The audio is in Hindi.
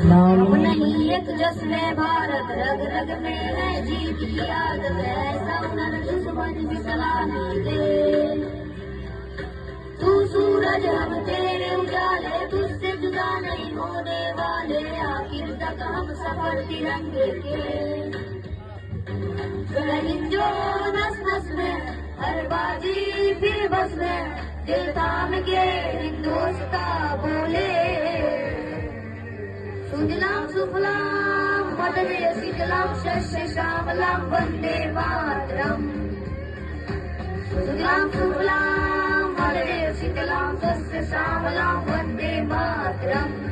नाम अब नहीं एक जश्न भारत, रग रग में है जीत की आदत, ऐसा हुनर दुश्मन भी सलामी दे। तू सूरज हम तेरे उजाले, तुझसे जुदा नहीं होने वाले, आखिर तक हम सफर तिरंगे के। जो नस नस में हर बाजी फिर बस में, दिल थाम के हिंदुस्ता बोले। सुजलाम सुफलाम मदने शीतलाम शस्य श्यामलाम वंदे मातरम। सुजलाम सुफलाम मदने शीतलाम शस्य श्यामलाम वंदे मातरम।